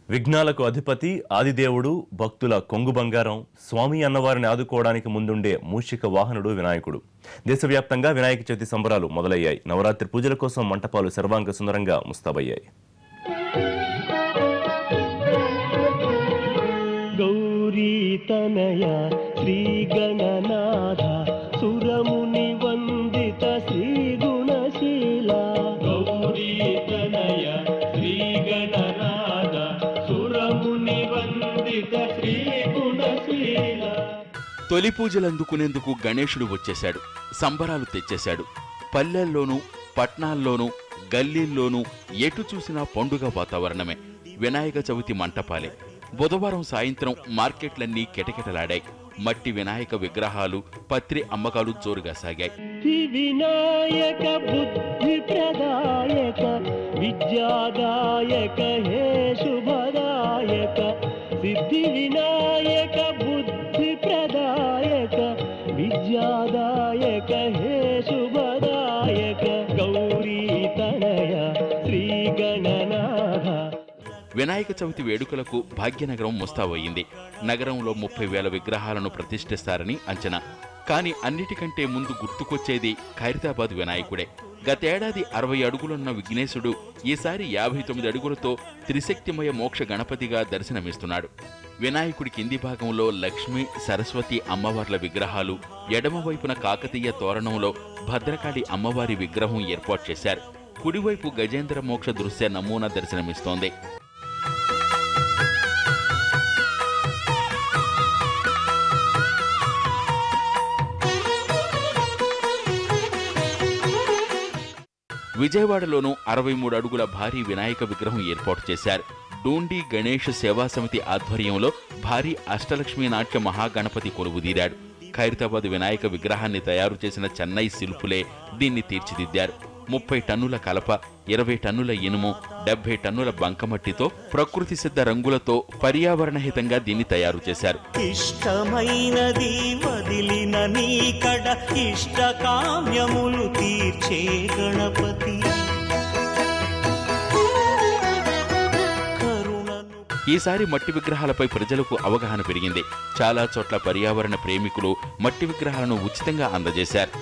విఘ్నాలకు అధిపతి ఆదిదేవుడు భక్తుల కొంగు బంగారం స్వామి అన్నవారిని ఆదుకోవడానికి ముందుండే మూషిక వాహనుడు వినాయకుడు. దేశవ్యాప్తంగా వినాయక చవితి సంబరాలు మొదలయ్యాయి. నవరాత్రి పూజల కోసం మంటపాలు సర్వాంగ సుందరంగా ముస్తాబయ్యాయి. గౌరీ తనయ శ్రీ గణనాథ సురముని వందిత శ్రీ గుణశీల. గౌరీ తనయ శ్రీ గణనాథ సురముని వందిత శ్రీ గుణశీల. తొలి పూజలందుకునేందుకు గణేశుడు వచ్చేశాడు. సంబరాలు తెచ్చేశాడు. పల్లెల్లోనూ పట్నాల్లోనూ గల్లీల్లోనూ ఎటు చూసినా పండుగ వాతావరణమే. వినాయక చవితి మంటపాలే. బుధవారం సాయంత్రం మార్కెట్లన్నీ కిటకిటలాడాయి. మట్టి వినాయక విగ్రహాలు, పత్రి అమ్మకాలు జోరుగా సాగాయి. వినాయక బుద్ధి ప్రదాయక విద్యాదాయక హే శుభదాయక. సిద్ధి వినాయక బుద్ధి ప్రదాయక విద్యాదాయక హే శుభదాయక. గౌరీ తనయ శ్రీ గణనాథ. వినాయక చవితి వేడుకలకు భాగ్యనగరం ముస్తాబయ్యింది. నగరంలో 30,000 విగ్రహాలను ప్రతిష్ఠిస్తారని అంచనా. కానీ అన్నిటికంటే ముందు గుర్తుకొచ్చేది ఖైరతాబాద్ వినాయకుడే. గతేడాది 60 అడుగులున్న విఘ్నేశుడు ఈసారి 59 అడుగులతో త్రిశక్తిమయ మోక్ష గణపతిగా దర్శనమిస్తున్నాడు. వినాయకుడి కింది భాగంలో లక్ష్మి, సరస్వతి అమ్మవార్ల విగ్రహాలు, ఎడమవైపున కాకతీయ తోరణంలో భద్రకాళి అమ్మవారి విగ్రహం ఏర్పాటు చేశారు. కుడివైపు గజేంద్ర మోక్ష దృశ్య నమూనా దర్శనమిస్తోంది. విజయవాడలోనూ 63 అడుగుల భారీ వినాయక విగ్రహం ఏర్పాటు చేశారు. డూండి గణేష్ సేవా సమితి ఆధ్వర్యంలో భారీ అష్టలక్ష్మీ నాట్య మహాగణపతి కొలువుదీరాడు. ఖైరతాబాద్ వినాయక విగ్రహాన్ని తయారు చేసిన చెన్నై శిల్పులే దీన్ని తీర్చిదిద్దారు. 30 టన్నుల కలప, 20 టన్నుల ఇనుము, 70 టన్నుల బంకమట్టితో ప్రకృతి సిద్ధ రంగులతో పర్యావరణ హితంగా దీన్ని తయారు చేశారు. ఇష్టమైనది వదిలిన నీకడ ఇష్ట కామ్యములు తీర్చే గణపతి. ఈసారి మట్టి విగ్రహాలపై ప్రజలకు అవగాహన పెరిగింది. చాలా చోట్ల పర్యావరణ ప్రేమికులు మట్టి విగ్రహాలను ఉచితంగా అందజేశారు.